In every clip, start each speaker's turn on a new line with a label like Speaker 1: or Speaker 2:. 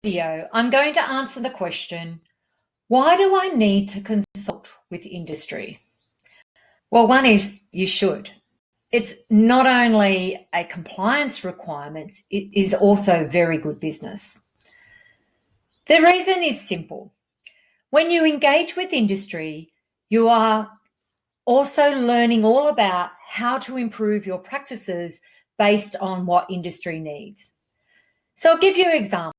Speaker 1: Video, I'm going to answer the question, why do I need to consult with industry? Well, one is you should. It's not only a compliance requirement, it is also very good business. The reason is simple. When you engage with industry, you are also learning all about how to improve your practices based on what industry needs. So I'll give you an example.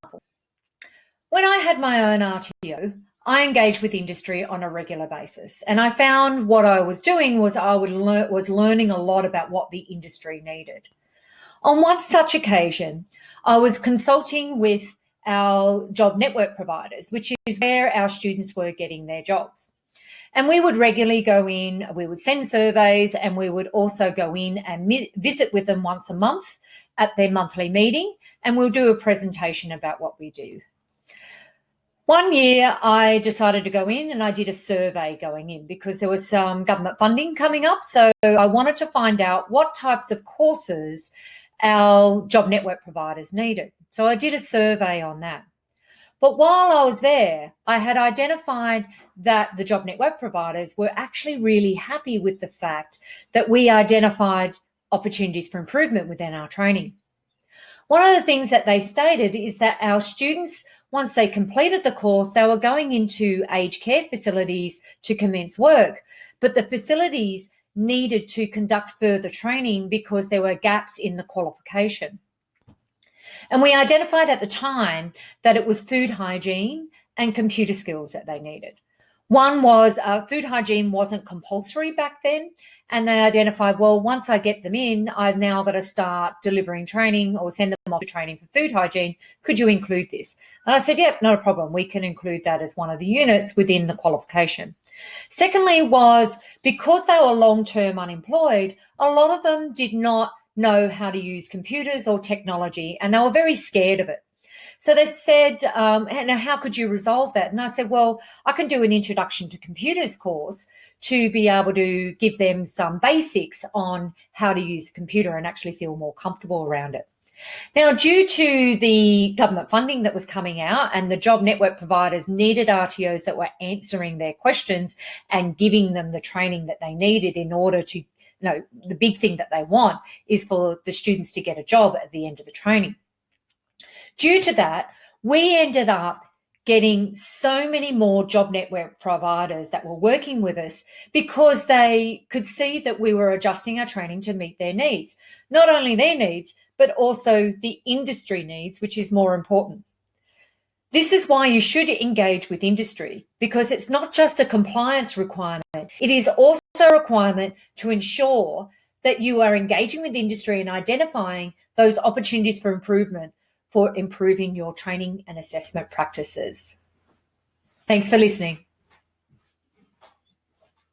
Speaker 1: When I had my own RTO, I engaged with industry on a regular basis, and I found what I was doing was was learning a lot about what the industry needed. On one such occasion, I was consulting with our job network providers, which is where our students were getting their jobs. And we would regularly go in, we would send surveys, and we would also go in and visit with them once a month at their monthly meeting, and we'll do a presentation about what we do. One year I decided to go in and I did a survey going in because there was some government funding coming up. So I wanted to find out what types of courses our job network providers needed. So I did a survey on that. But while I was there, I had identified that the job network providers were actually really happy with the fact that we identified opportunities for improvement within our training. One of the things that they stated is that our students, once they completed the course, they were going into aged care facilities to commence work, but the facilities needed to conduct further training because there were gaps in the qualification. And we identified at the time that it was food hygiene and computer skills that they needed. One was food hygiene wasn't compulsory back then, and they identified, well, once I get them in, I've now got to start delivering training or send them off to training for food hygiene. Could you include this? And I said, yep, not a problem. We can include that as one of the units within the qualification. Secondly was because they were long-term unemployed, a lot of them did not know how to use computers or technology, and they were very scared of it. So they said, and how could you resolve that? And I said, well, I can do an introduction to computers course to be able to give them some basics on how to use a computer and actually feel more comfortable around it. Now, due to the government funding that was coming out and the job network providers needed RTOs that were answering their questions and giving them the training that they needed in order to, the big thing that they want is for the students to get a job at the end of the training. Due to that, we ended up getting so many more job network providers that were working with us because they could see that we were adjusting our training to meet their needs. Not only their needs, but also the industry needs, which is more important. This is why you should engage with industry, because it's not just a compliance requirement. It is also a requirement to ensure that you are engaging with industry and identifying those opportunities for improvement for improving your training and assessment practices. Thanks for listening.